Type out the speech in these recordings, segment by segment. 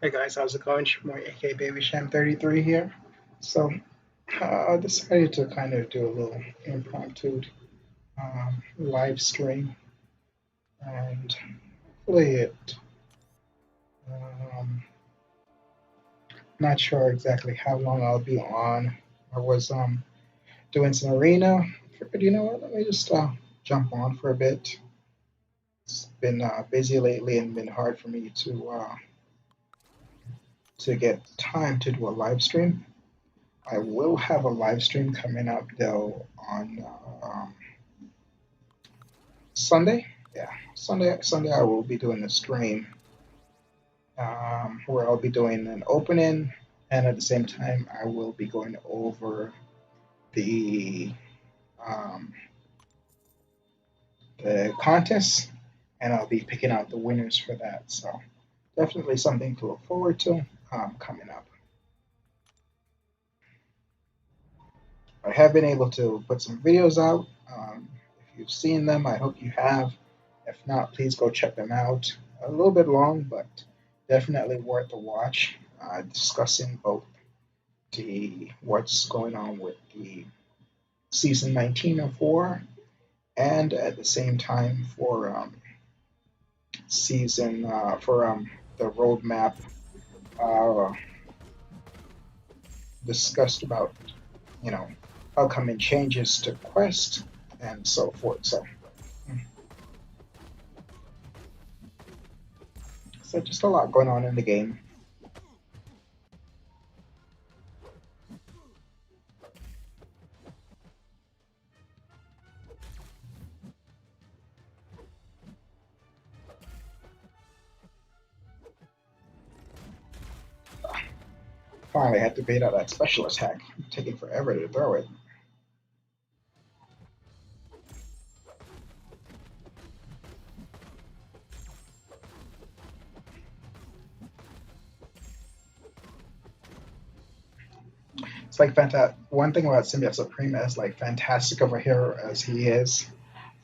Hey guys, how's it going? Shimoy, aka Baby Sham 33 here. So I decided to kind of do a little impromptu live stream, and hopefully it. Um, Not sure exactly how long I'll be on. I was doing some arena. Figured, you know what? Let me just jump on for a bit. It's been busy lately and been hard for me to get time to do a live stream. I will have a live stream coming up though on Sunday. Yeah, Sunday I will be doing a stream where I'll be doing an opening, and at the same time I will be going over the um, the contest, and I'll be picking out the winners for that. So definitely something to look forward to coming up. I have been able to put some videos out. If you've seen them, I hope you have. If not, please go check them out. A little bit long, but definitely worth a watch. Discussing both the what's going on with the season 19 of War, and at the same time for season for the roadmap uh, discussed about you know upcoming changes to Quest and so forth. So just a lot going on in the game. Finally, I had to bait out that special attack. Taking forever to throw it. It's like fantastic. One thing about Symbiote Supreme is like fantastic of a hero as he is,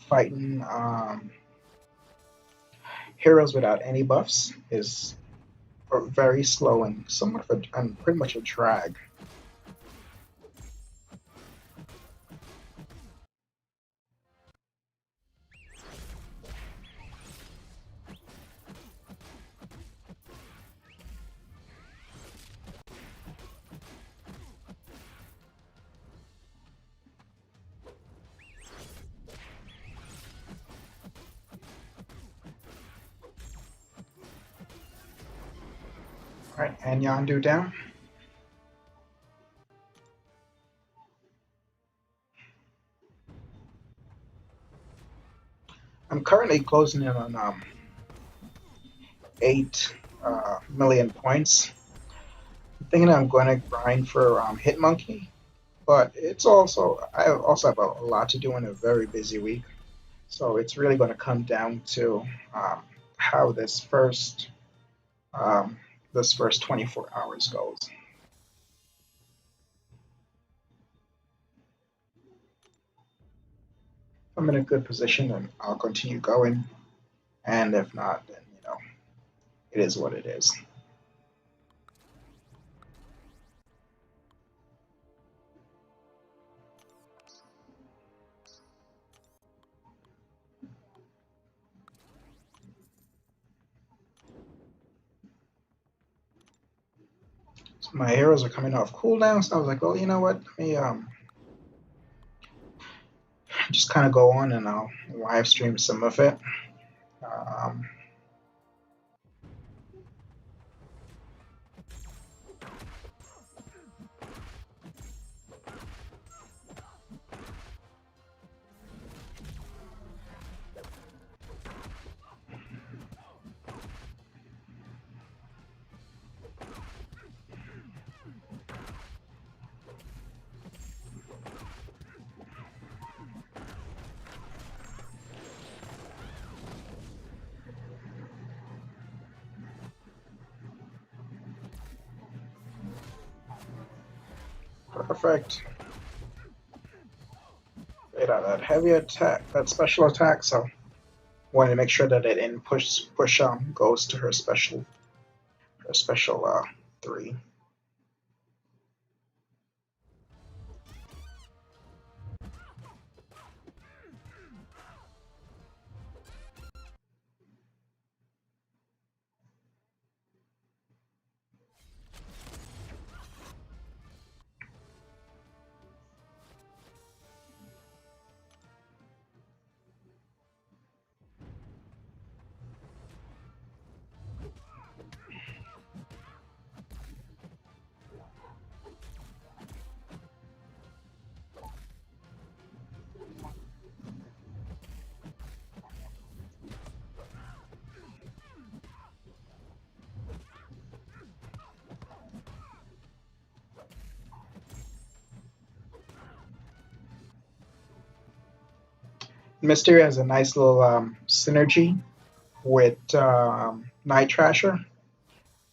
fighting heroes without any buffs is very slow and somewhat of a, and pretty much a drag. All right, and Yondu down. I'm currently closing in on 8 million points. I'm thinking I'm going to grind for Hitmonkey, but it's also I also have a lot to do in a very busy week. So it's really going to come down to how um, this first 24 hours goes. If I'm in a good position, then I'll continue going, and if not, then it is what it is. So my heroes are coming off cooldown, so I was like, well, you know what? Let me just kind of go on and I'll live stream some of it. Um, Perfect. Right out that heavy attack, that special attack. So wanted to make sure that it didn't push goes to her special a special 3. Mystery has a nice little synergy with Night Trasher,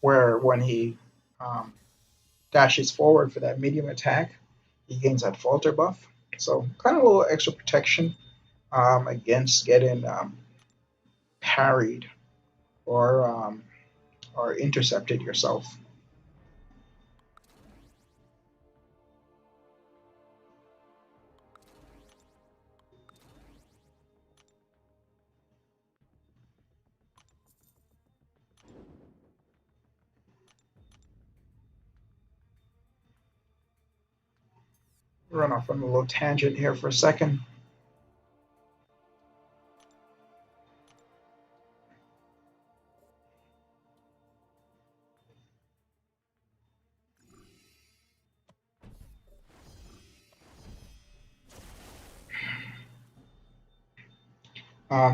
where when he um, dashes forward for that medium attack, he gains that falter buff. So kind of a little extra protection against getting parried or intercepted yourself. Run off on a little tangent here for a second.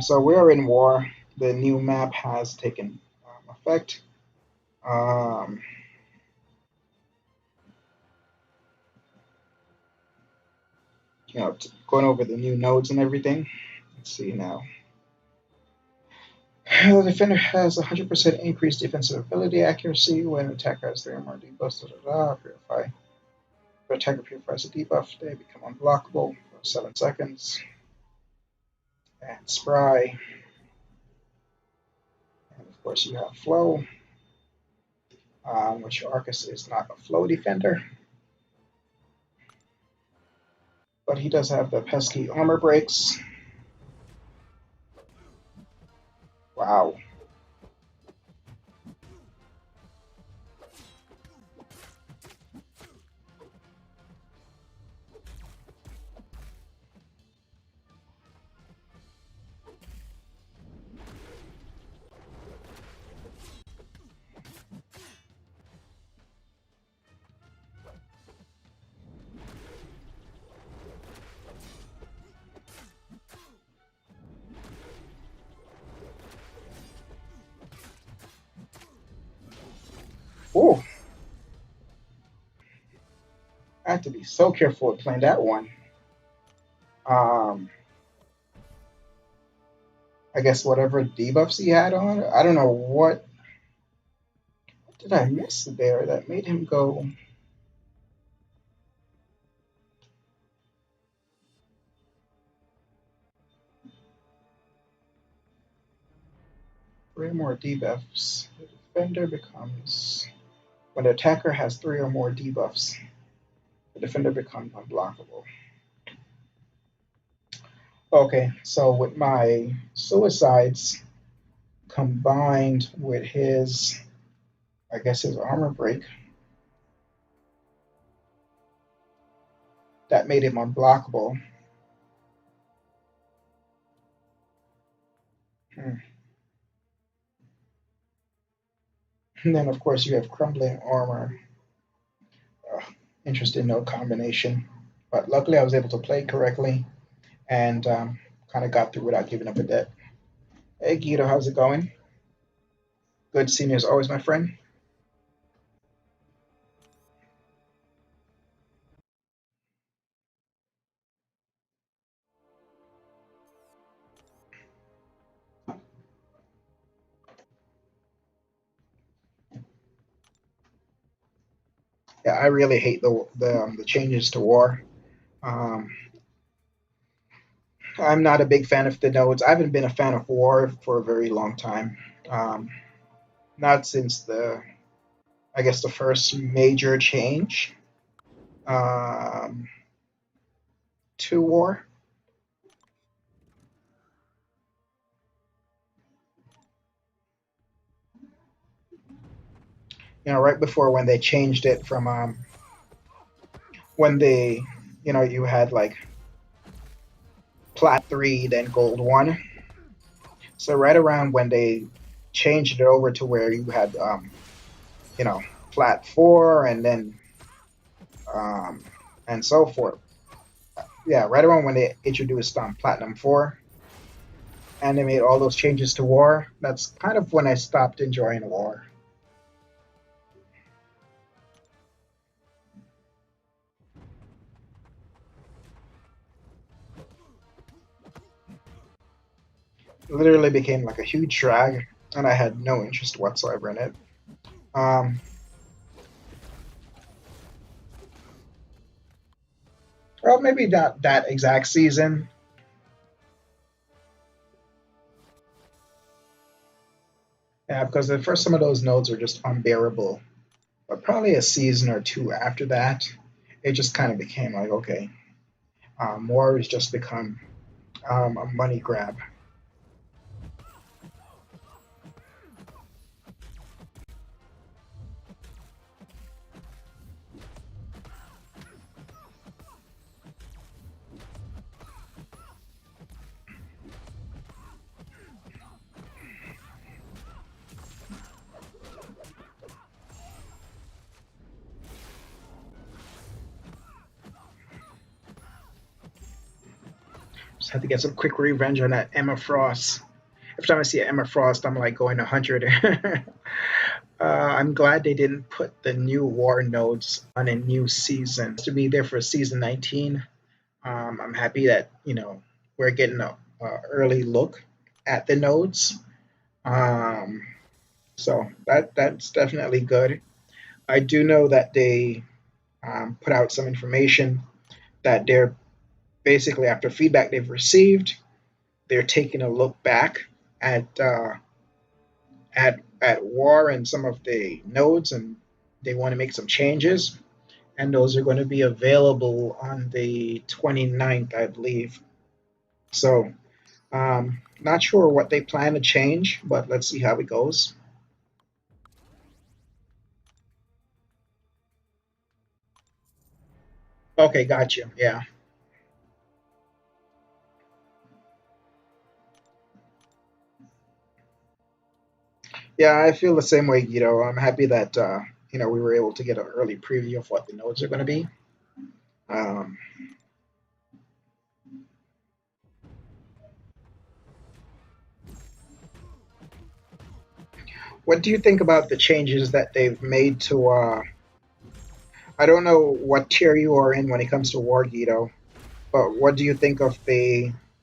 So we're in war. The new map has taken effect. Um, going over the new nodes and everything. Let's see now. The defender has 100% increased defensive ability accuracy when the attacker has 3 or more debuffs. Purify. If the attacker purifies a debuff, they become unblockable for 7 seconds. And Spry. And of course, you have Flow, which Arcus is not a Flow defender. But he does have the pesky armor breaks. Wow. Ooh. I have to be so careful with playing that one. Um, I guess whatever debuffs he had on, I don't know what did I miss there that made him go. Three or more debuffs. The defender becomes when the attacker has 3 or more debuffs, the defender becomes unblockable. Okay, so with my suicides combined with his, I guess his armor break, that made him unblockable. Hmm. And then, of course, you have crumbling armor. Interesting no combination. But luckily, I was able to play correctly and kind of got through without giving up a debt. Hey, Guido, how's it going? Good seeing you as always, my friend. Yeah, I really hate the changes to war. Um, I'm not a big fan of the nodes. I haven't been a fan of war for a very long time. Um, not since the I guess the first major change um, to war. Right before when they changed it from when they, you had like plat 3, then gold 1. So right around when they changed it over to where you had, you know, plat 4 and then um, and so forth. Yeah, right around when they introduced platinum 4 and they made all those changes to war. That's kind of when I stopped enjoying war. It literally became like a huge drag, and I had no interest whatsoever in it. Um, well, maybe not that exact season. Yeah, because at first some of those nodes were just unbearable. But probably a season or two after that, it just kind of became like, okay, war has just become a money grab. Just had to get some quick revenge on that Emma Frost. Every time I see Emma Frost, I'm like going 100. I'm glad they didn't put the new war nodes on a new season. To be there for season 19. I'm happy that we're getting a early look at the nodes. Um, so that's definitely good. I do know that they put out some information that they're basically after feedback they've received, they're taking a look back at at war and some of the nodes, and they want to make some changes. And those are going to be available on the 29th, I believe. So, not sure what they plan to change, but let's see how it goes. Okay, got you. Yeah. Yeah, I feel the same way, Guido. I'm happy that we were able to get an early preview of what the nodes are going to be. Um, what do you think about the changes that they've made to? I don't know what tier you are in when it comes to War, Guido, but what do you think of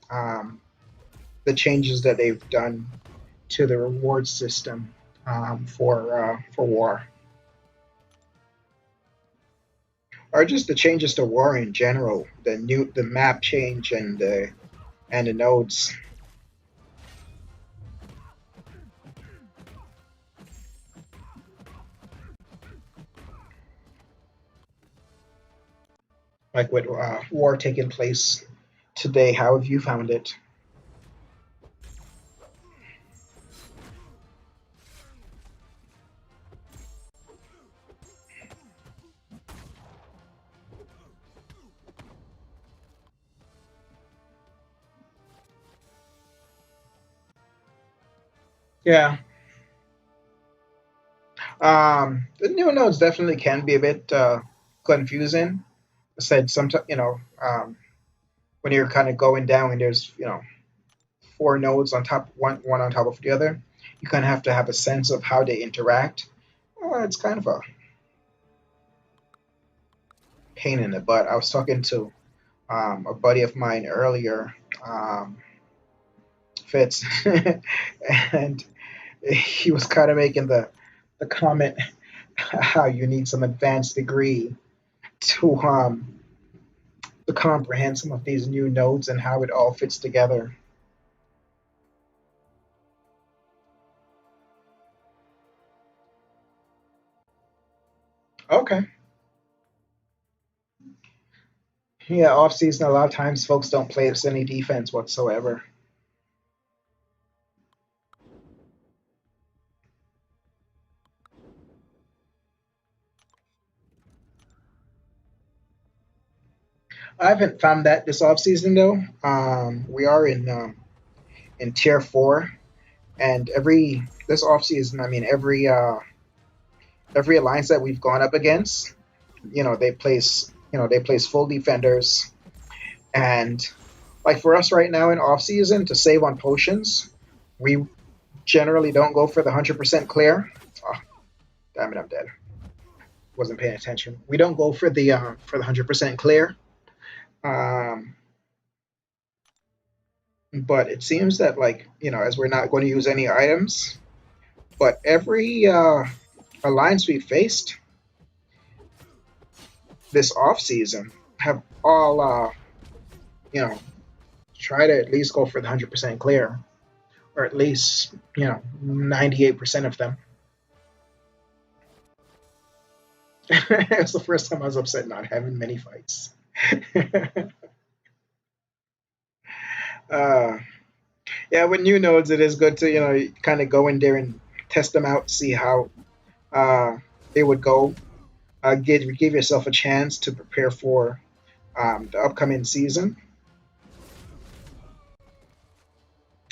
um, the changes that they've done to the reward system for War, or just the changes to War in general? The map change and the nodes. Like with war taking place today, how have you found it? Yeah, the new nodes definitely can be a bit confusing. I said sometimes, when you're kind of going down and there's four nodes on top, one on top of the other, you kind of have to have a sense of how they interact. It's kind of a pain in the butt. I was talking to a buddy of mine earlier, um, Fitz, and he was kind of making the comment how you need some advanced degree to to comprehend some of these new nodes and how it all fits together. Okay. Yeah, off season, a lot of times folks don't play us any defense whatsoever. I haven't found that this off season though. We are in tier four, and every this off season, I mean every alliance that we've gone up against, they place full defenders, and like for us right now in off season to save on potions, we generally don't go for the 100% clear. Oh, damn it, I'm dead. Wasn't paying attention. We don't go for the 100% clear. Um, but it seems that as we're not going to use any items, but every alliance we faced this off season have all you know try to at least go for the 100% clear, or at least 98% of them. It's the first time I was upset not having many fights. uh, yeah, with new nodes, it is good to kind of go in there and test them out, see how they would go. Give yourself a chance to prepare for the upcoming season.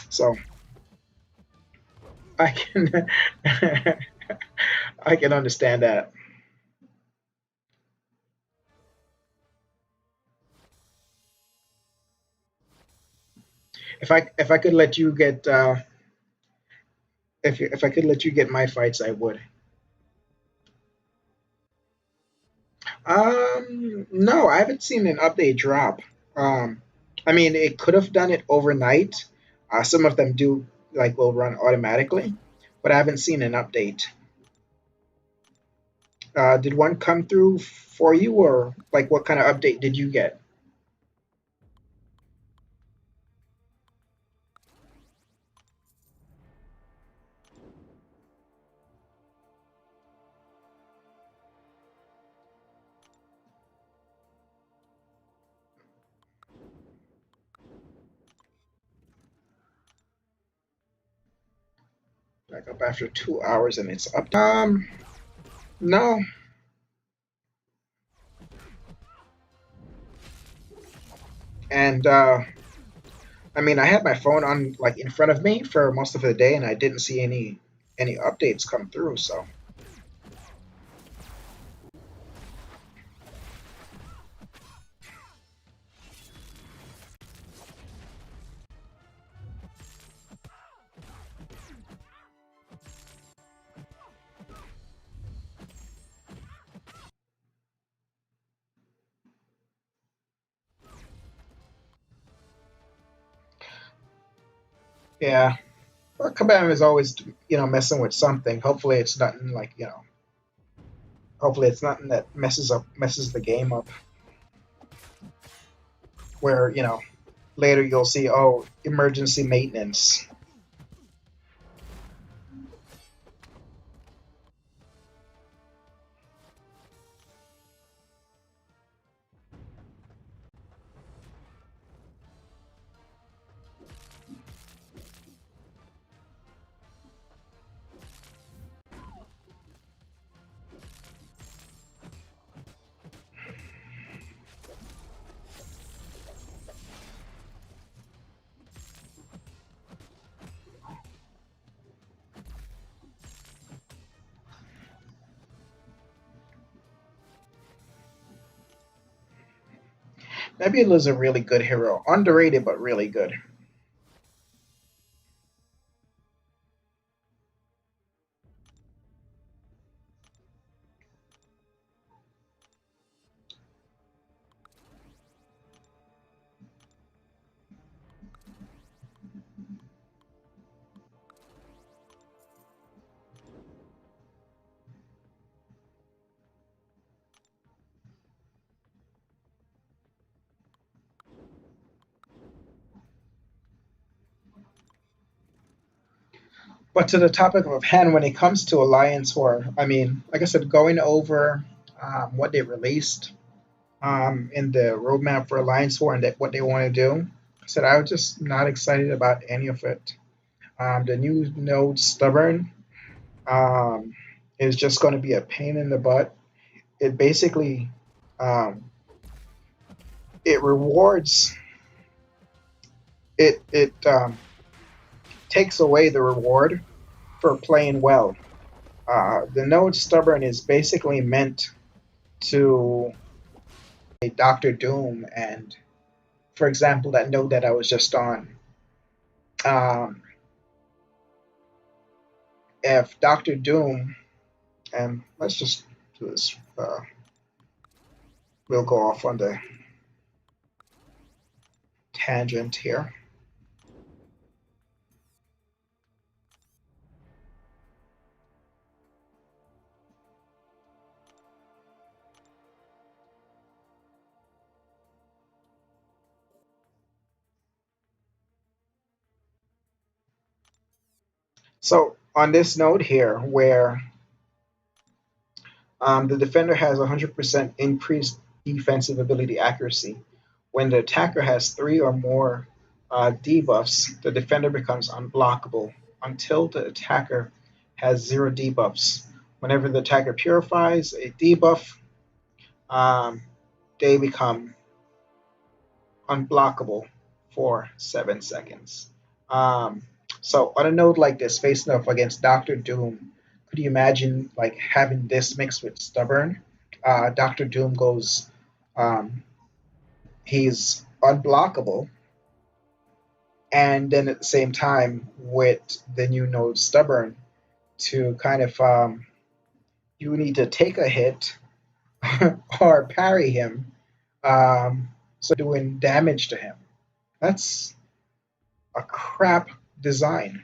So I can I can understand that. If I could let you get if I could let you get my fights, I would. No, I haven't seen an update drop. Um, I mean, it could have done it overnight. Some of them do will run automatically, but I haven't seen an update. Did one come through for you, or what kind of update did you get? Back up after 2 hours and it's up. No, and I mean, I had my phone on in front of me for most of the day, and I didn't see any updates come through. So yeah, well, Kabam is always messing with something. Hopefully, it's nothing hopefully it's nothing that messes the game up. Where later you'll see, oh, emergency maintenance. Nebula's a really good hero, underrated but really good. But to the topic of hand, when it comes to Alliance War, I mean, like I said, going over what they released in the roadmap for Alliance 4 and that what they want to do. I said I was just not excited about any of it. The new node Stubborn um, is just going to be a pain in the butt. It basically um, it rewards it takes away the reward for playing well. The node Stubborn is basically meant to a Doctor Doom, and for example, that node that I was just on. Um, if Doctor Doom, and let's just do this, we'll go off on the tangent here. So on this node here, where the defender has 100% increased defensive ability accuracy, when the attacker has three or more debuffs, the defender becomes unblockable until the attacker has zero debuffs. Whenever the attacker purifies a debuff, um, they become unblockable for 7 seconds. Um, so on a node like this, facing off against Doctor Doom, could you imagine like having this mixed with Stubborn? Doctor Doom goes, um, he's unblockable, and then at the same time with the new node Stubborn to kind of you need to take a hit or parry him, so doing damage to him. That's a crap design.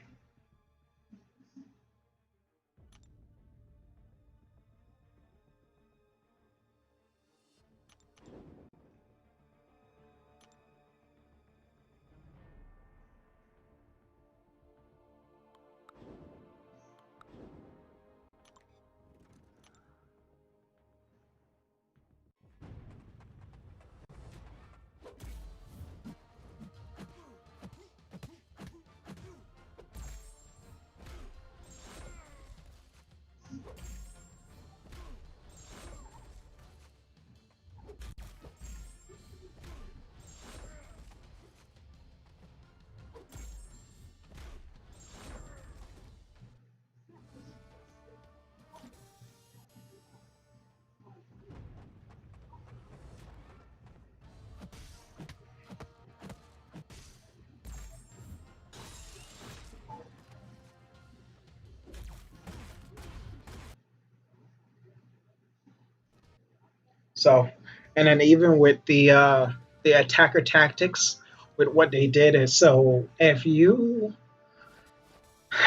So, and then even with the attacker tactics, with what they did is so if you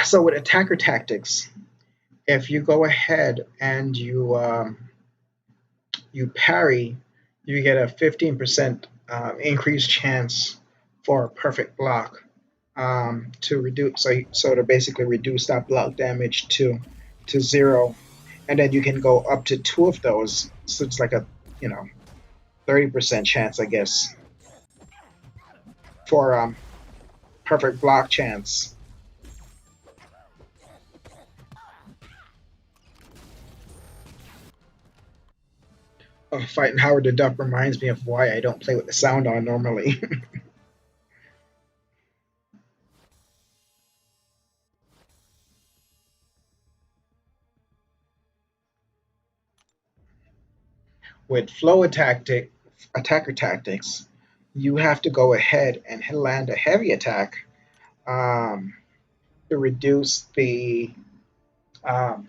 so with attacker tactics, if you go ahead and you parry, you get a 15% increased chance for a perfect block to reduce so to basically reduce that block damage to zero, and then you can go up to two of those. So it's like a you know 30% chance, I guess, for perfect block chance. Fighting Howard the Duck reminds me of why I don't play with the sound on normally. With attacker tactics, you have to go ahead and land a heavy attack um, to reduce um,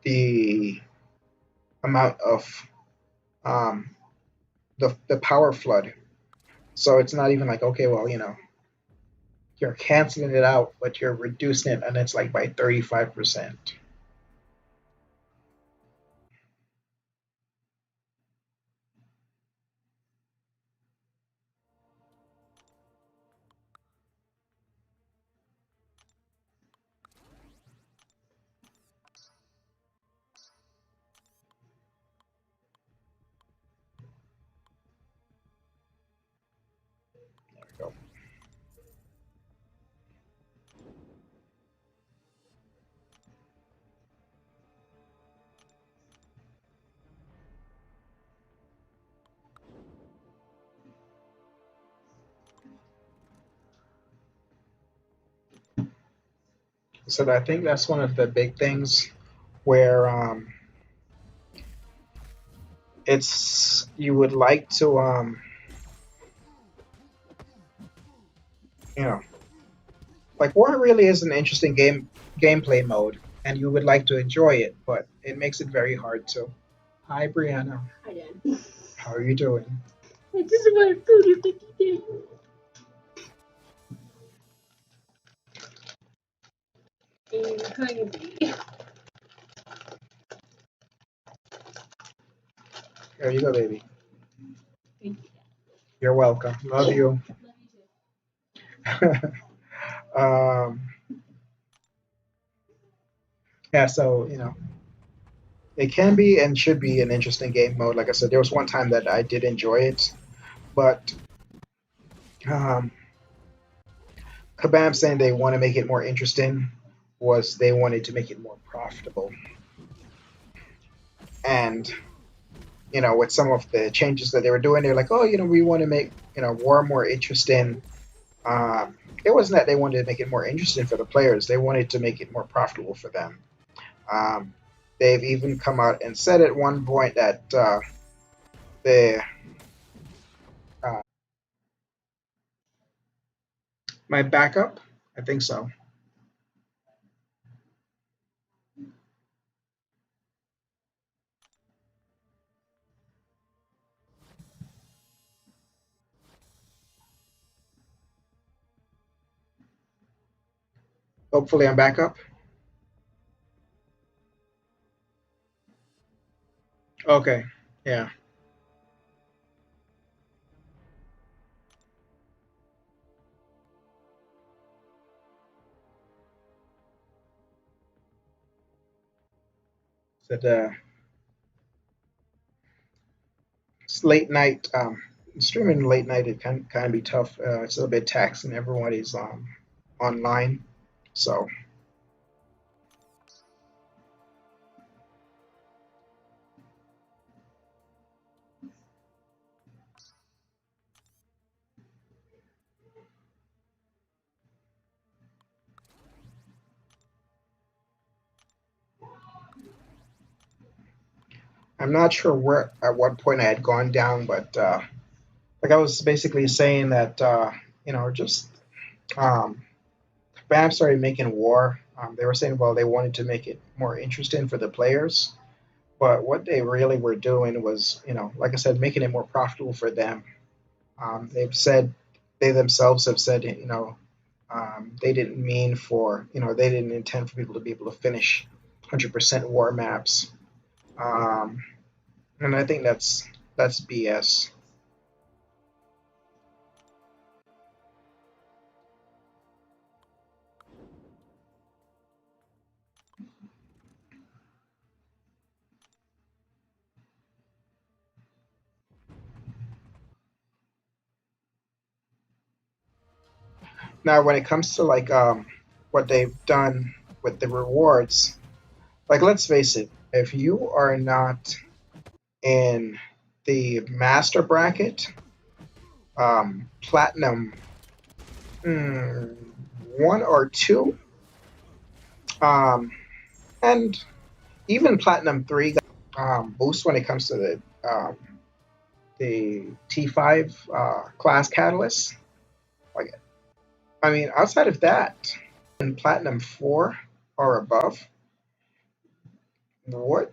the amount of um, the power flood. So it's not even like okay, well, you're canceling it out, but you're reducing it, and it's like by 35%. There we go. So I think that's one of the big things where it's you would like to you know like war really is an interesting gameplay mode, and you would like to enjoy it, but it makes it very hard to. Hi, Brianna. Hi, Dan. How are you doing? I just want food if they keep it. I'm hungry. There you go, baby. Thank you. You're welcome. Love you. Love you too. um, yeah, so it can be and should be an interesting game mode. Like I said, there was one time that I did enjoy it, but um, Kabam saying they want to make it more interesting was they wanted to make it more profitable. And with some of the changes that they were doing, they're like, oh, we want to make war more interesting. It wasn't that they wanted to make it more interesting for the players; they wanted to make it more profitable for them. Um, they've even come out and said at one point that the uh, my backup, I think so. Hopefully, I'm back up. Okay, yeah. Said it's late night. Streaming late night it can kind of be tough. It's a little bit taxing. Everybody's online, so I'm not sure where at what point I had gone down, but like I was basically saying that just um, BAM started making war. They were saying, well, they wanted to make it more interesting for the players, but what they really were doing was, like I said, making it more profitable for them. They've said they themselves have said, they didn't mean for, they didn't intend for people to be able to finish 100% war maps, um, and I think that's BS. Now, when it comes to like what they've done with the rewards, like let's face it, if you are not in the master bracket, platinum mm, one or two, um, and even platinum three boost when it comes to the T5 class catalyst. Like, I mean, outside of that, in platinum four or above, what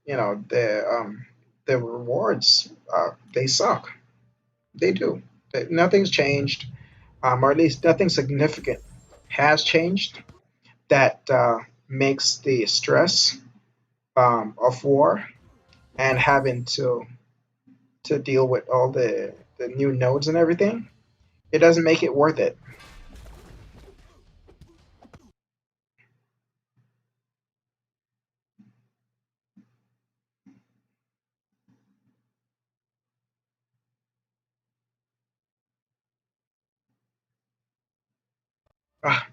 the rewards they suck. They do. Nothing's changed, or at least nothing significant has changed that makes the stress of war and having to deal with all the new nodes and everything. It doesn't make it worth it.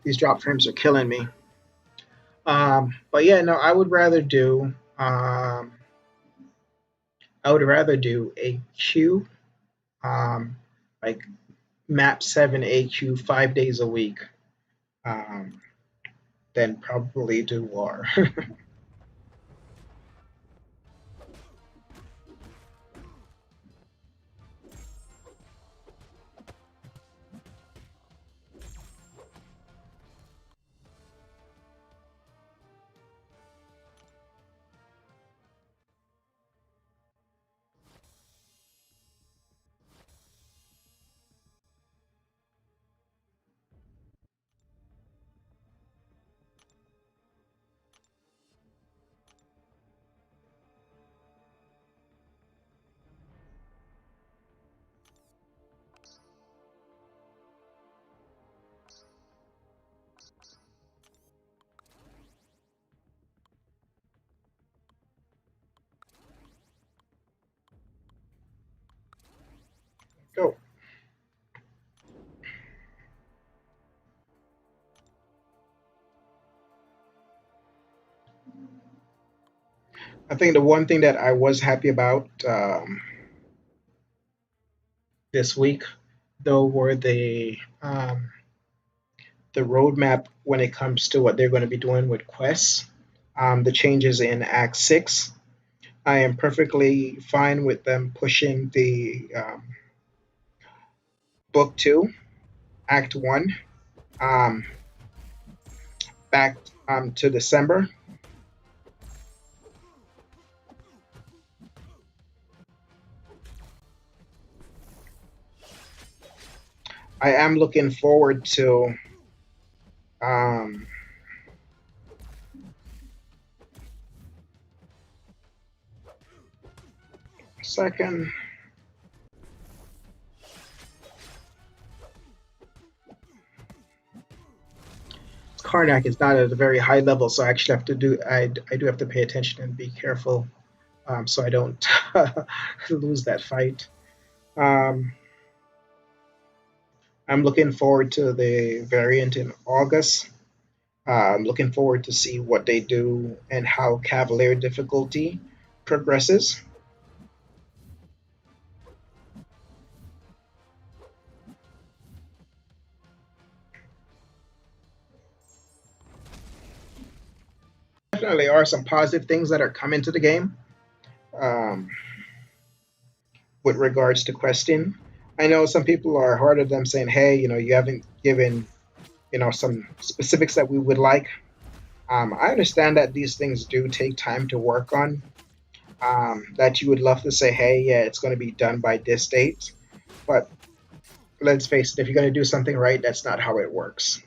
These drop frames are killing me. But yeah, no, I would rather do a queue, um, like map 7 AQ 5 days a week, um, than probably do war. Go. I think the one thing that I was happy about this week, though, were the roadmap when it comes to what they're going to be doing with quests. The changes in Act 6. I am perfectly fine with them pushing the Book 2, Act 1, um, back to December. I am looking forward to um, second. Karnak is not at a very high level, so I actually have to do. I do have to pay attention and be careful, so I don't lose that fight. Um, I'm looking forward to the variant in August. I'm looking forward to see what they do and how Cavalier difficulty progresses. Definitely are some positive things that are coming to the game um, with regards to questing. I know some people are hard at them saying, "Hey, you haven't given some specifics that we would like." I understand that these things do take time to work on. That you would love to say, "Hey, yeah, it's going to be done by this date," but let's face it, if you're going to do something right, that's not how it works.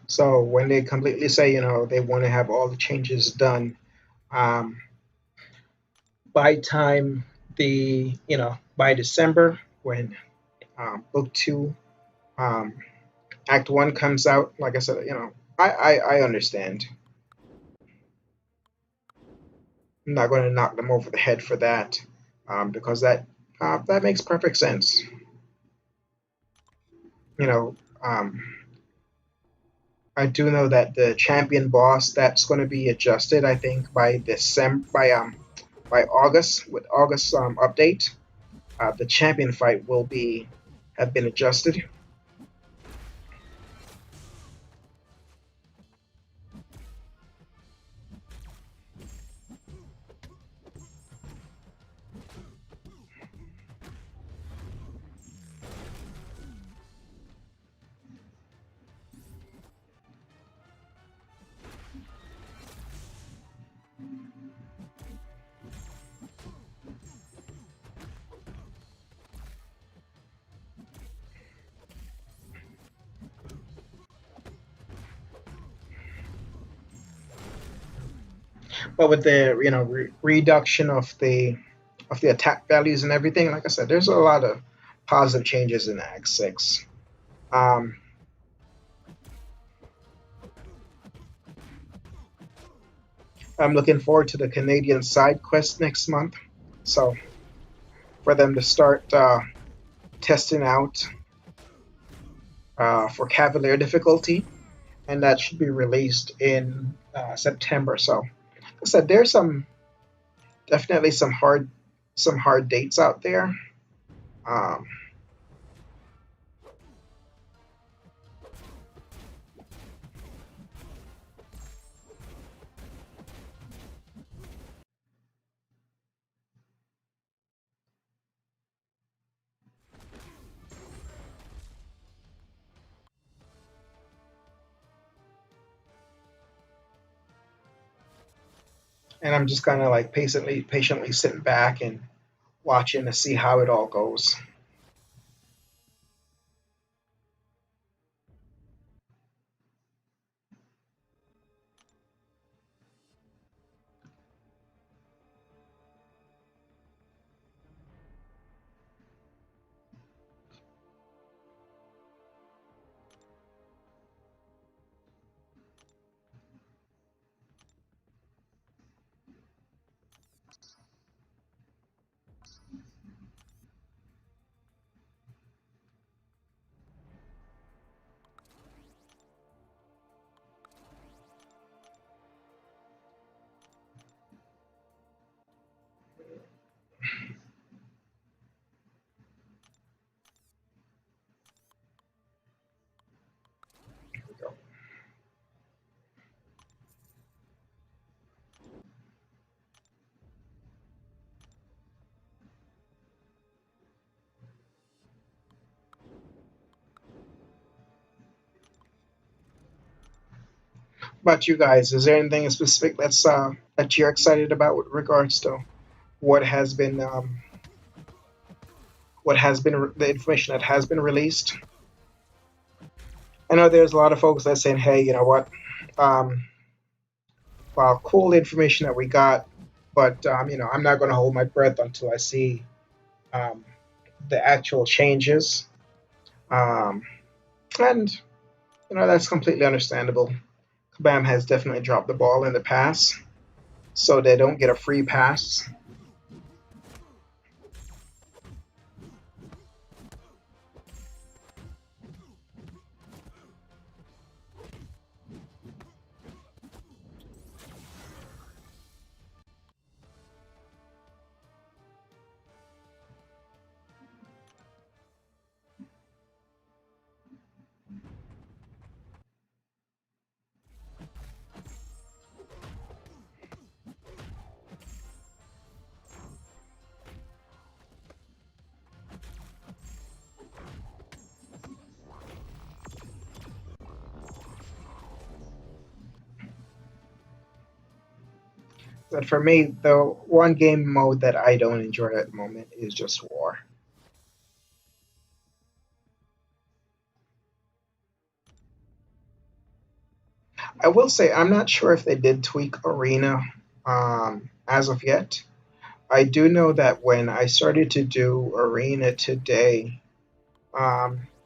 So when they completely say, they want to have all the changes done um, by time by December when book two, um, act one comes out, like I said, I understand. I'm not going to knock them over the head for that because that makes perfect sense. You know, um, I do know that the champion boss that's going to be adjusted. I think by December, by August, with August update, the champion fight will be have been adjusted. But with the reduction of the attack values and everything, like I said, there's a lot of positive changes in Act 6. Um, I'm looking forward to the Canadian side quest next month. So for them to start testing out for Cavalier difficulty, and that should be released in September. So, like I said, there's definitely some hard dates out there. Um, and I'm just kind of like patiently sitting back and watching to see how it all goes. But you guys, is there anything specific that you're excited about with regards to what has been the information that has been released? I know there's a lot of folks that saying, "Hey, you know what? Um, well, cool information that we got, but I'm not going to hold my breath until I see um, the actual changes." Um, and that's completely understandable. Kabam has definitely dropped the ball in the past, so they don't get a free pass. But for me, the one game mode that I don't enjoy at the moment is just War. I will say I'm not sure if they did tweak Arena as of yet. I do know that when I started to do Arena today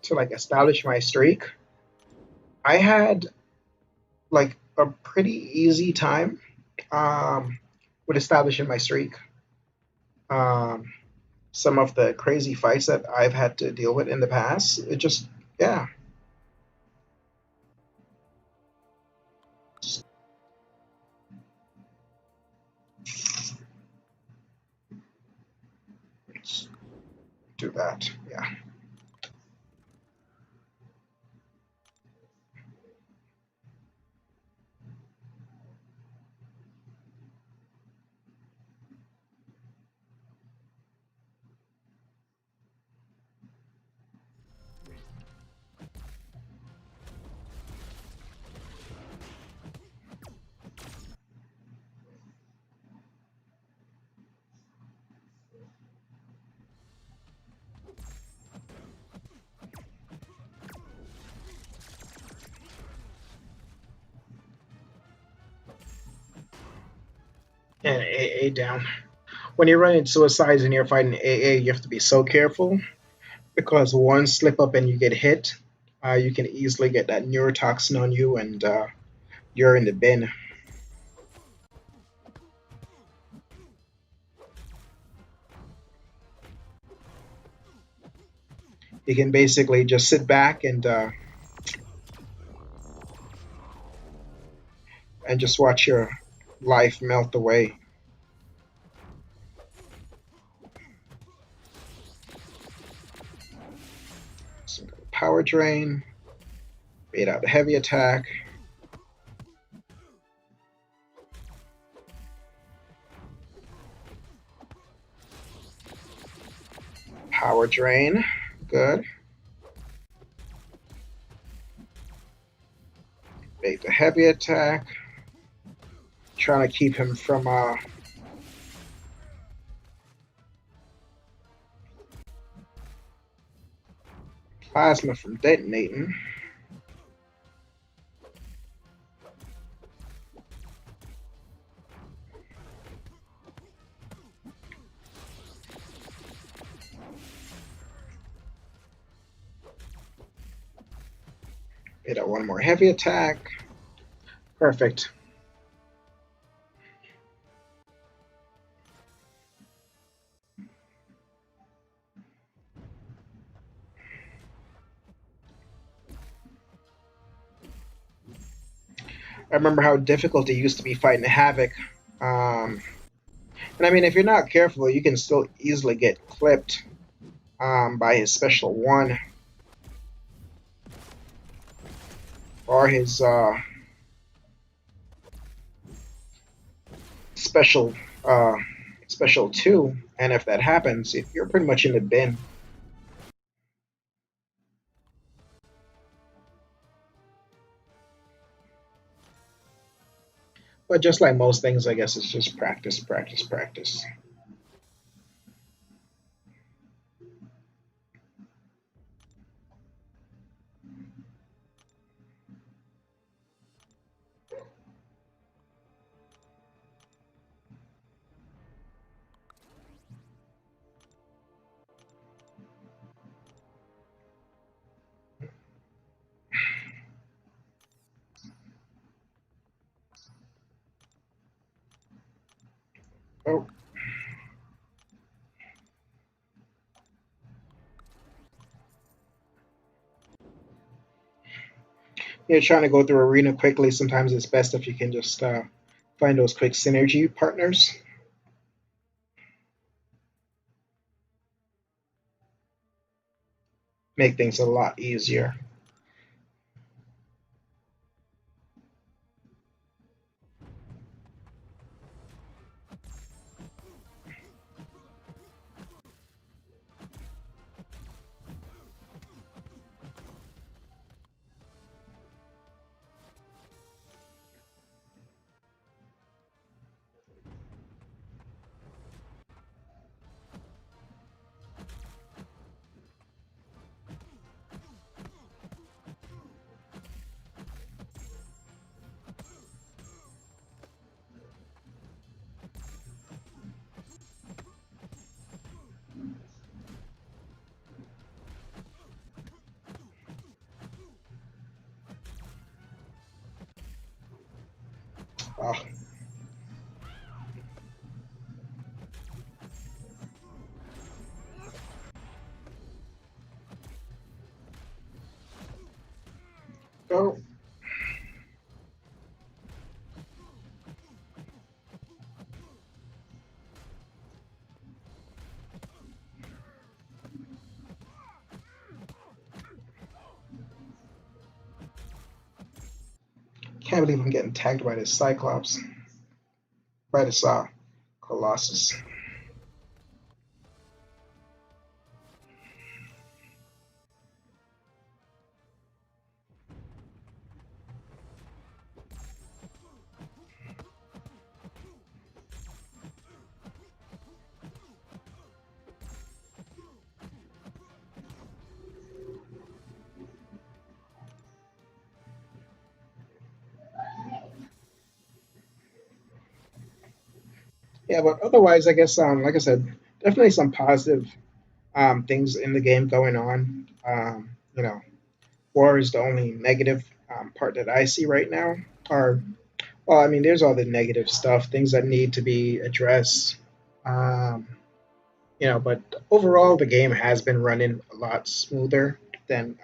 to like establish my streak, I had like a pretty easy time um, with establishing my streak. Um, some of the crazy fights that I've had to deal with in the past, it just yeah, let's do that. Yeah. And AA down. When you're running suicides and you're fighting AA, you have to be so careful because one slip up and you get hit, you can easily get that neurotoxin on you and you're in the bin. You can basically just sit back and just watch your life melt away. So power drain, bait out the heavy attack. Power drain, good. Bait the heavy attack. Trying to keep him from plasma from detonating. Bait out one more heavy attack. Perfect. I remember how difficult it used to be fighting Havoc. Um, and I mean, if you're not careful, you can still easily get clipped by his special one or his special uh, special two. And if that happens, you're pretty much in the bin. But just like most things, I guess it's just practice, practice, practice. Oh, you're trying to go through arena quickly. Sometimes it's best if you can just find those quick synergy partners. Make things a lot easier. Oh, go. Can't believe I'm getting tagged by this Cyclops. By this Colossus. Yeah, but otherwise, I guess, like I said, definitely some positive things in the game going on. You know, war is the only negative part that I see right now. Or, well, I mean, there's all the negative stuff, things that need to be addressed. Um, you know, but overall, the game has been running a lot smoother than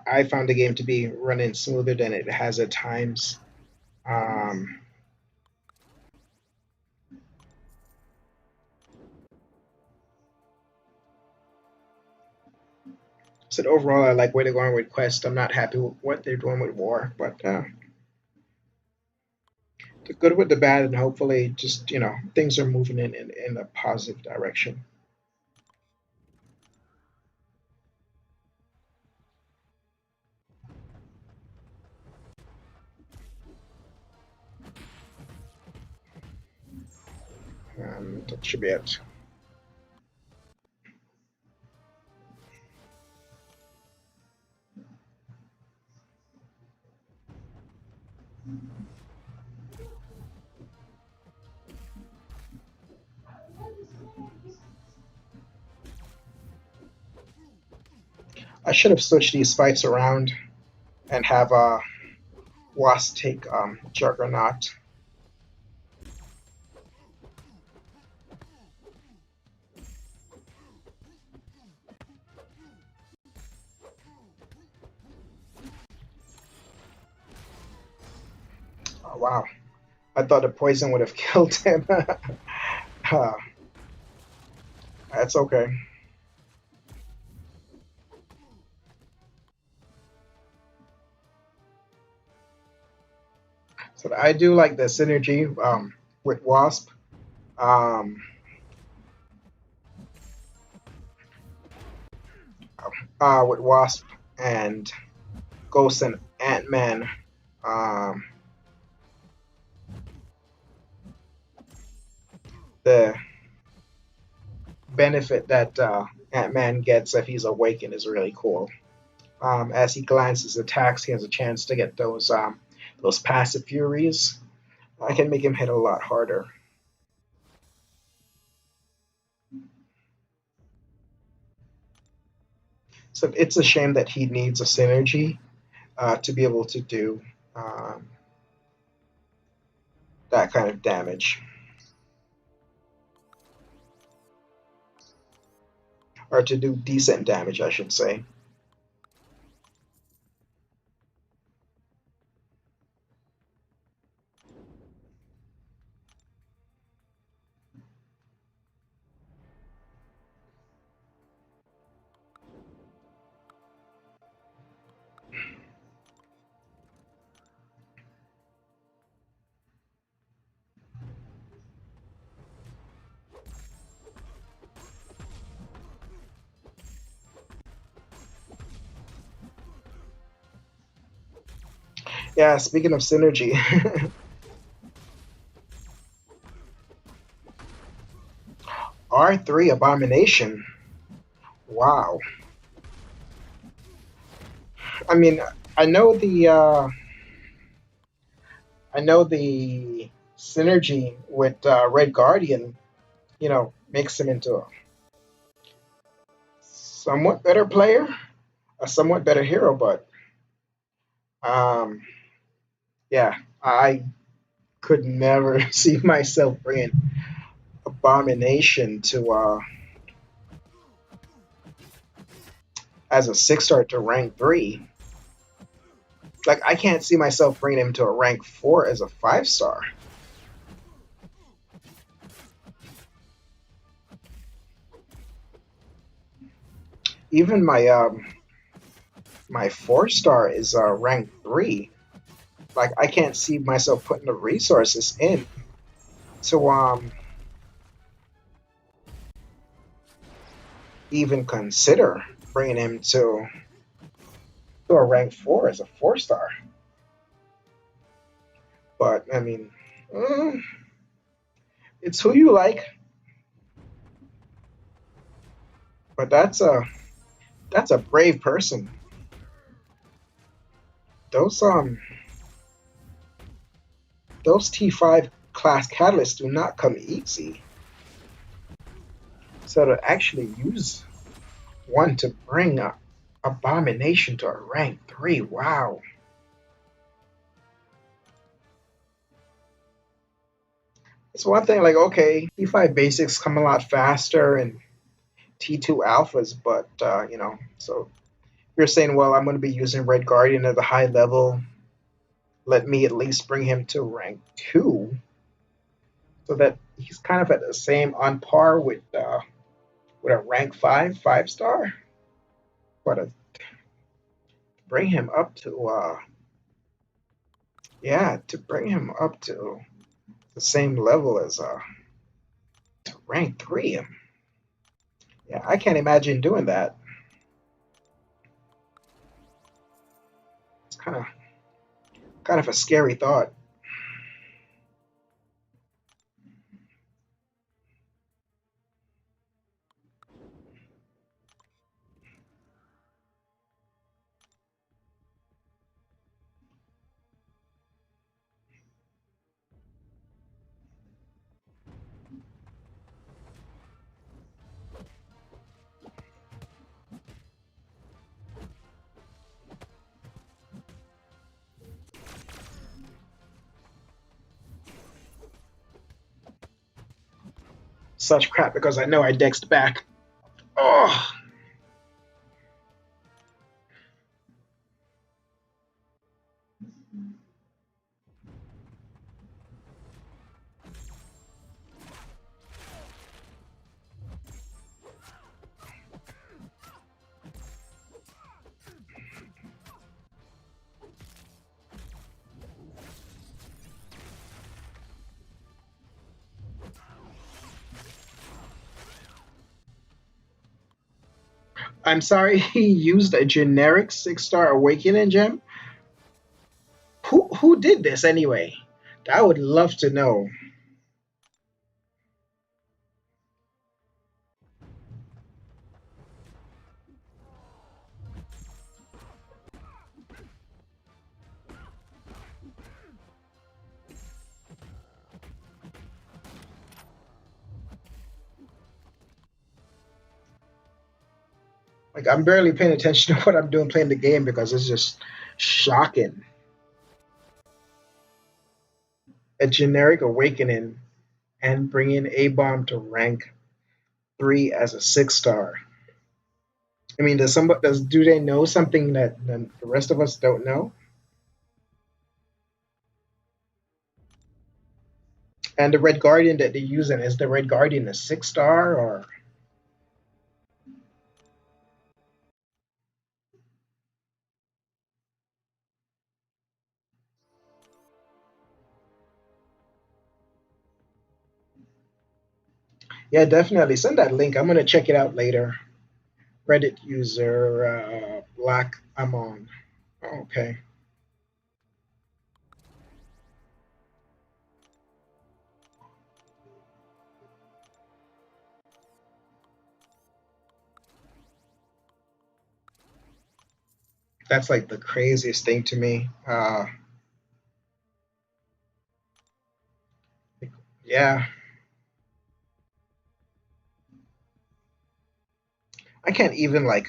I found the game to be running smoother than it has at times. Um, so overall, I like where they're going with Quest. I'm not happy with what they're doing with War, but the good with the bad, and hopefully, just things are moving in a positive direction. That should be it. I should have switched these fights around and have Wasp take Juggernaut. Oh, wow. I thought the poison would have killed him. uh, that's okay. So I do like the synergy with Wasp. Um, with Wasp and Ghost and Ant Man. Um, the benefit that Ant Man gets if he's awakened is really cool. As he glances attacks, he has a chance to get those passive furies. I can make him hit a lot harder. So it's a shame that he needs a synergy to be able to do um, that kind of damage, or to do decent damage, I should say. Yeah, speaking of synergy, R3 Abomination. Wow. I mean, I know the uh, I know the synergy with Red Guardian. Makes him into a somewhat better player, a somewhat better hero. But um, yeah, I could never see myself bringing Abomination to as a 6 star to rank 3. Like I can't see myself bringing him to a rank 4 as a 5 star. Even my 4 star is rank 3. Like I can't see myself putting the resources in to even consider bringing him to a rank 4 as a 4 star. But I mean, mm, it's who you like. But that's a brave person. Those those T5 class catalysts do not come easy. So to actually use one to bring a Abomination to a rank 3, wow. It's one thing like, okay, T5 basics come a lot faster and T2 alphas, but, so you're saying, well, I'm going to be using Red Guardian at a high level. Let me at least bring him to rank 2 so that he's kind of at the same on par with a rank 5 star. But bring him up to to bring him up to the same level as to rank 3. Yeah, I can't imagine doing that. It's kind of a scary thought. Such crap because I know I dexed back. Oh, I'm sorry, he used a generic 6-star Awakening gem. Who did this anyway? I would love to know. Like I'm barely paying attention to what I'm doing playing the game because it's just shocking. A generic Awakening and bringing A bomb to rank 3 as a 6-star. I mean, do they know something that the rest of us don't know? And the Red Guardian that they're using, is the Red Guardian a 6-star or? Yeah, definitely send that link. I'm gonna check it out later. Reddit user Black Amon. Okay. That's like the craziest thing to me. Yeah, I can't even like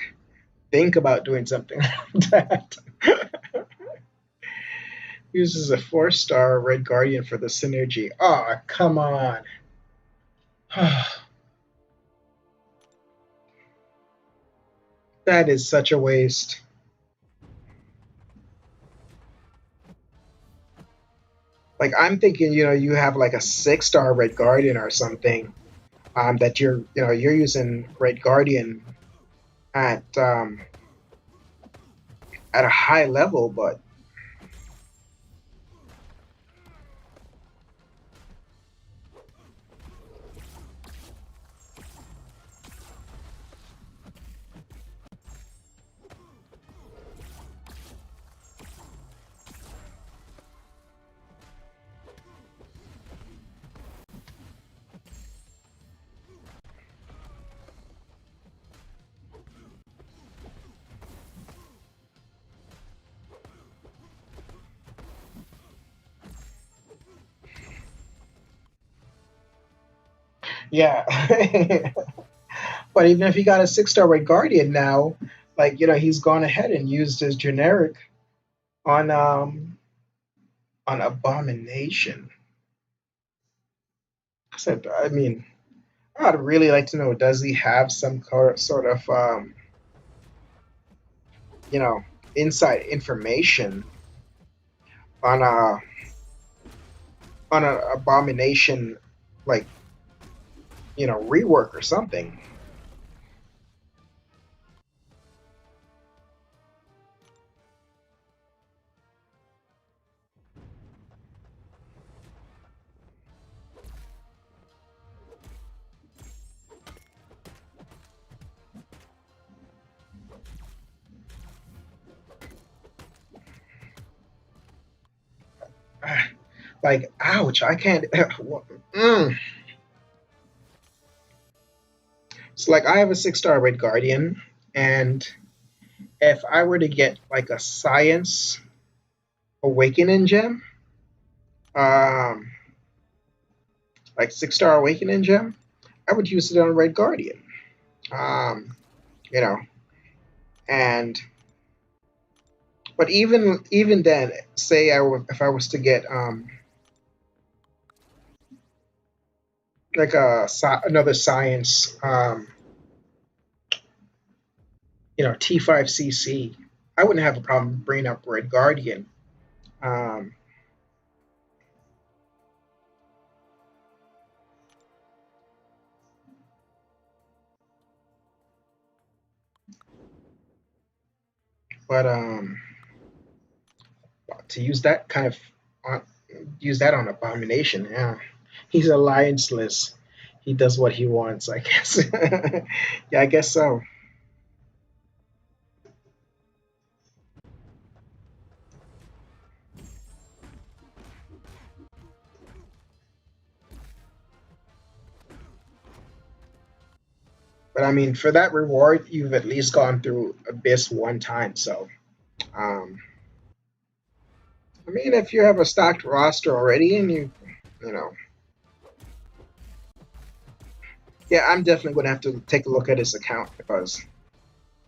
think about doing something like that. Uses a 4-star Red Guardian for the synergy. Oh, come on. That is such a waste. Like I'm thinking, you have like a 6-star Red Guardian or something. That you're using Red Guardian at at a high level, but Yeah. But even if he got a 6-star Red Guardian now, like he's gone ahead and used his generic on Abomination. I mean, I'd really like to know, does he have some sort of you know inside information on a Abomination, like rework or something? Like, ouch! I can't. Mm. So, like, I have a 6-star Red Guardian, and if I were to get like a Science Awakening gem, um, like 6-star Awakening gem, I would use it on Red Guardian. Um, you know, and but even then, say if I was to get like another Science T5CC, I wouldn't have a problem bringing up Red Guardian. Um, but to use that kind of on, use that on Abomination, yeah, he's allianceless. He does what he wants, I guess. Yeah, I guess so. But I mean, for that reward, you've at least gone through Abyss one time. So, um, I mean, if you have a stocked roster already, and you know, yeah, I'm definitely going to have to take a look at his account because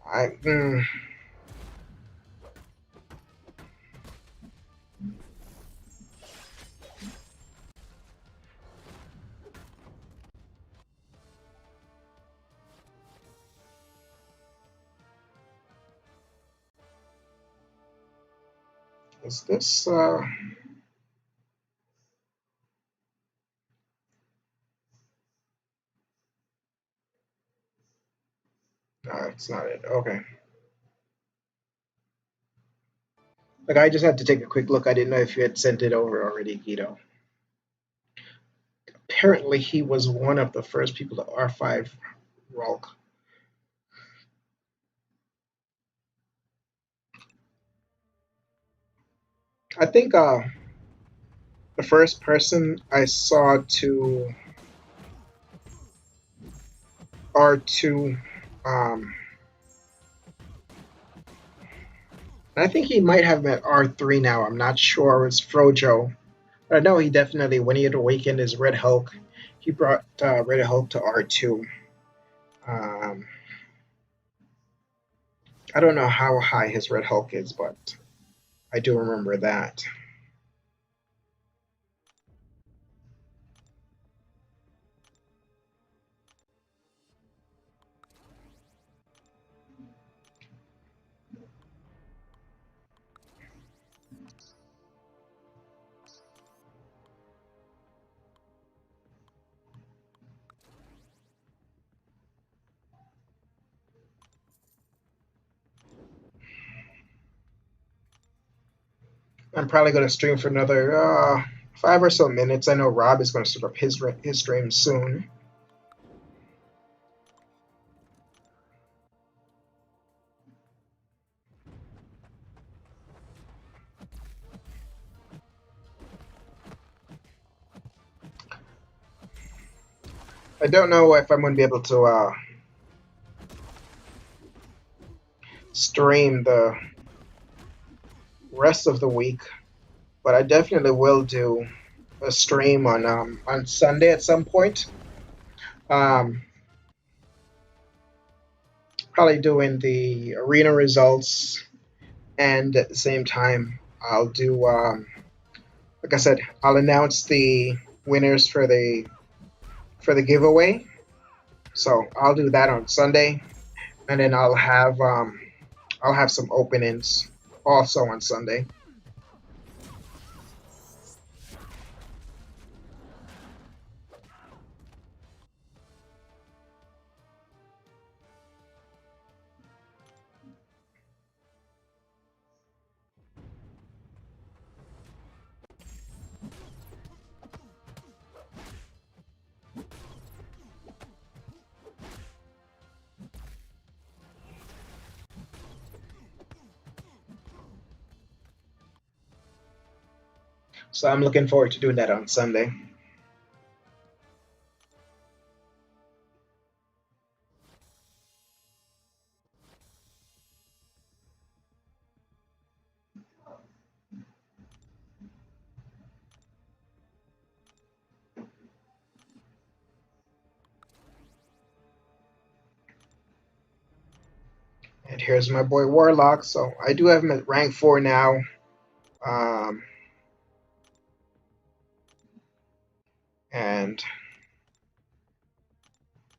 I. Is this? No, it's not it. Okay. Like I just had to take a quick look. I didn't know if you had sent it over already, Guido. Apparently, he was one of the first people to R5 Rulk. I think the first person I saw to R2, I think he might have met R3 now. I'm not sure. It's Frojo. But I know he definitely, when he had awakened his Red Hulk, he brought Red Hulk to R2. Um, I don't know how high his Red Hulk is, but I do remember that. I'm probably going to stream for another 5 or so minutes. I know Rob is going to start up his stream soon. I don't know if I'm going to be able to stream the rest of the week, but I definitely will do a stream on Sunday at some point. Um, Probably doing the arena results, and at the same time, I'll do like I said, I'll announce the winners for the giveaway. So I'll do that on Sunday, and then I'll have some openings also on Sunday. So I'm looking forward to doing that on Sunday. And here's my boy Warlock. So I do have him at rank 4 now. Um, and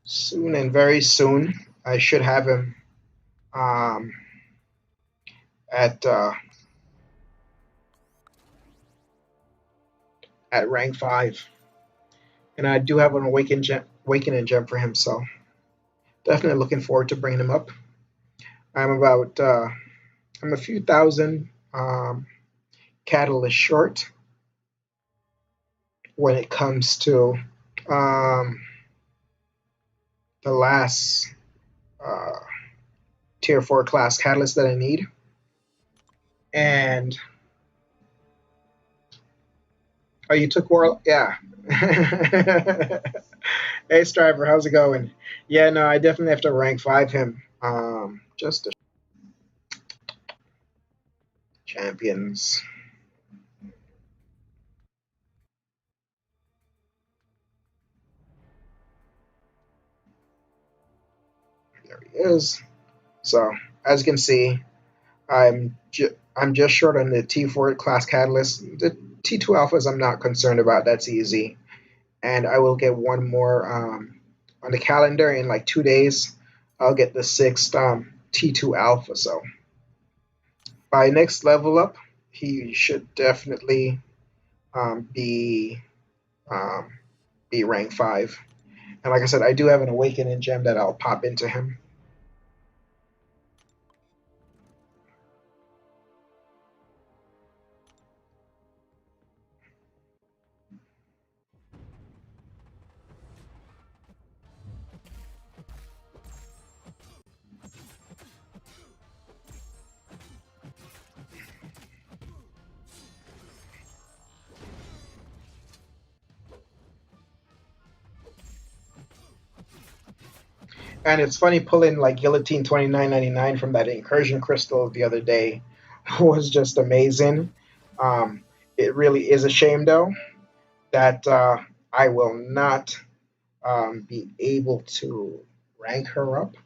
soon and very soon, I should have him um, at at rank 5. And I do have an awakening gem for him. So definitely looking forward to bringing him up. I'm about I'm a few thousand catalyst short when it comes to um, the last uh, tier 4 class catalyst that I need. And oh, you took War? Yeah. Hey, Striver, how's it going? Yeah, no, I definitely have to rank 5 him. Just the champions. There he is. So, as you can see, I'm just short on the T4 class catalyst. The T2 alphas I'm not concerned about. That's easy. And I will get one more on the calendar in like 2 days. I'll get the sixth T2 alpha. So by next level up, he should definitely um, be um, be rank 5. And like I said, I do have an awakening gem that I'll pop into him. And it's funny pulling like Guillotine 29.99 from that incursion crystal the other day was just amazing. Um, it really is a shame though that I will not be able to rank her up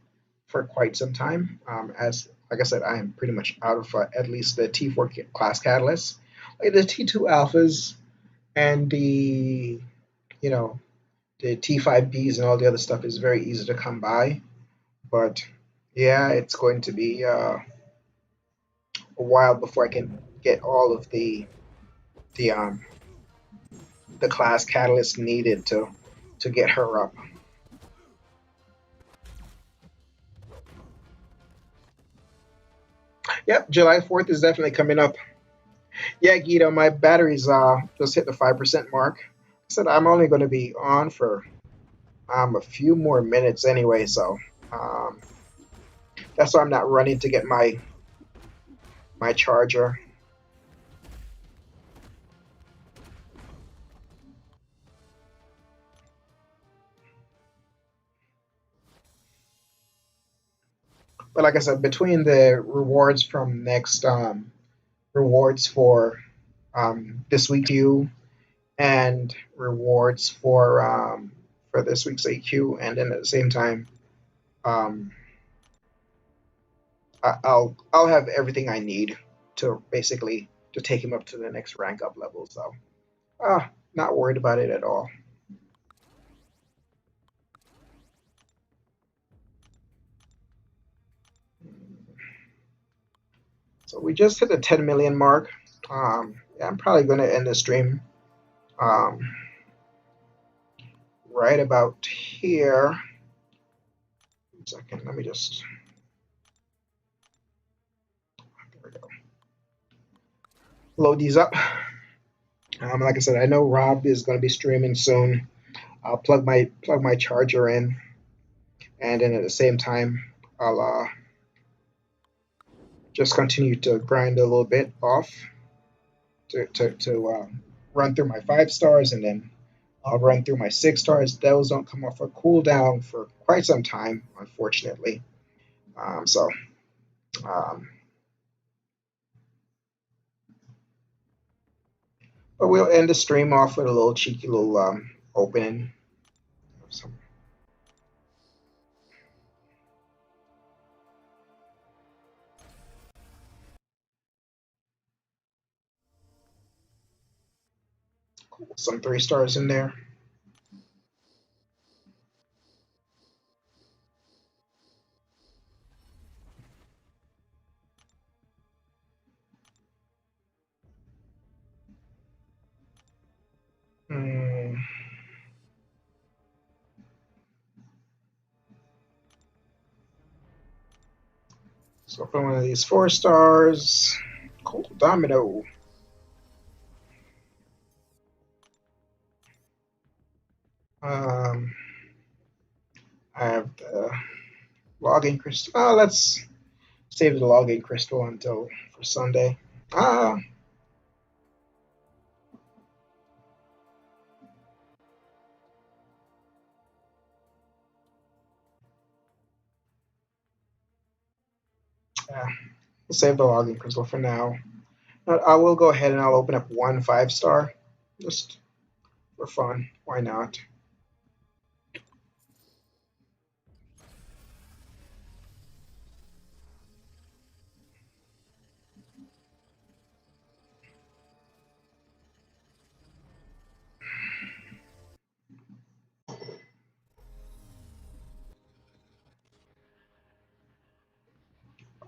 for quite some time. As like I said, I am pretty much out of at least the T4 class catalysts. Like the T2 alphas and the you know the T5Bs and all the other stuff is very easy to come by. But yeah, it's going to be a while before I can get all of the um, the class catalyst needed to get her up. Yep, July 4th is definitely coming up. Yeah, Guido, my batteries just hit the 5% mark. I said I'm only going to be on for a few more minutes anyway, so um, that's why I'm not running to get my charger. But like I said, between the rewards from next rewards for this week you and rewards for this week's AQ, and then at the same time, um, I'll have everything I need to basically to take him up to the next rank up level. So, not worried about it at all. So we just hit the 10 million mark. Yeah, I'm probably going to end the stream um, right about here. 1 second, let me just. There we go. Load these up. Like I said, I know Rob is going to be streaming soon. I'll plug my charger in, and then at the same time, I'll just continue to grind a little bit off to run through my 5 stars, and then I'll run through my 6 stars. Those don't come off a cooldown for quite some time, unfortunately. But we'll end the stream off with a little cheeky little opening. Some 3 stars in there. So open one of these 4 stars. Cool domino. I have the login crystal. Let's save the login crystal until for Sunday. Yeah, we'll save the login crystal for now. But I will go ahead and I'll open up 1 5-star just for fun. Why not?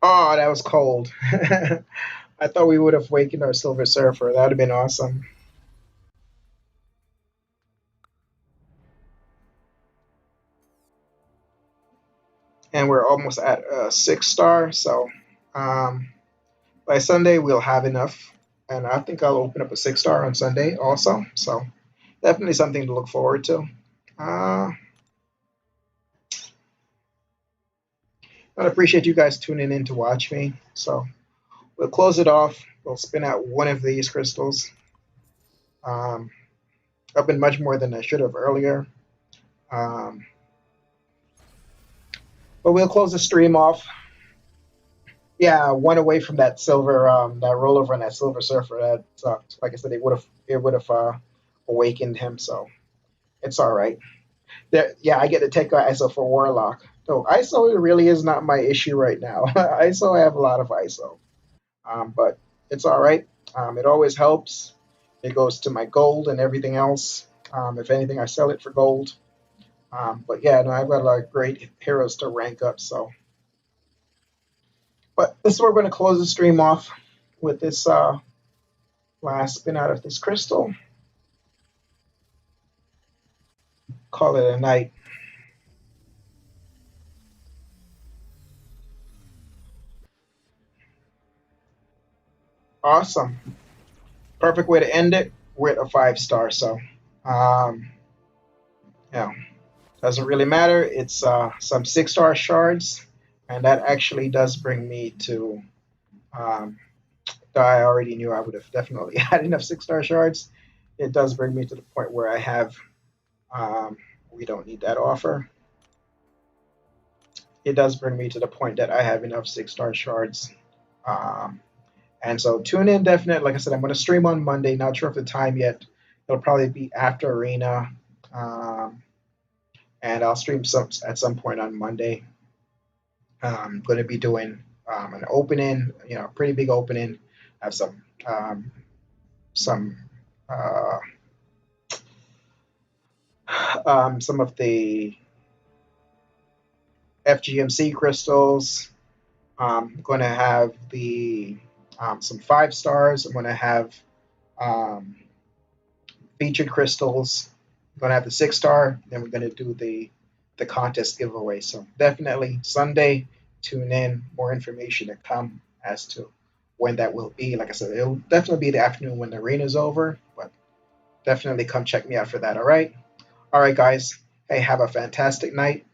Oh, that was cold. I thought we would have wakened our Silver Surfer. That would have been awesome. And we're almost at a 6-star, so by Sunday we'll have enough. And I think I'll open up a 6-star on Sunday also. So definitely something to look forward to. I appreciate you guys tuning in to watch me. So we'll close it off. We'll spin out one of these crystals. I've been much more than I should have earlier. But we'll close the stream off. Yeah, 1 away from that silver, that rollover on that Silver Surfer. That sucked. Like I said, it would have awakened him. So it's all right. Yeah, I get to take ISO for Warlock. So ISO really is not my issue right now. ISO, I have a lot of ISO, but it's all right. It always helps. It goes to my gold and everything else. If anything, I sell it for gold. But yeah, no, I've got a lot of great heroes to rank up. So, but this is where we're going to close the stream off with this last spin out of this crystal. Call it a night. Awesome. Perfect way to end it with a 5-star. So, yeah, doesn't really matter. It's some 6-star shards, and that actually does bring me to. I already knew I would have definitely had enough 6-star shards. It does bring me to the point where I have. We don't need that offer. It does bring me to the point that I have enough 6-star shards. And so tune in definitely. Like I said, I'm going to stream on Monday. Not sure of the time yet. It'll probably be after Arena. and I'll stream some at some point on Monday. I'm going to be doing an opening, pretty big opening. I have some uh, some of the FGMC crystals. I'm going to have the some 5 stars. I'm going to have um, featured crystals. I'm going to have the 6 star. Then we're going to do the contest giveaway. So definitely Sunday, tune in. More information to come as to when that will be. Like I said, it'll definitely be the afternoon when the rain is over, but definitely come check me out for that. All right, guys. Hey, have a fantastic night.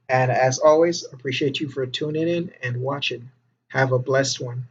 And as always, appreciate you for tuning in and watching. Have a blessed one.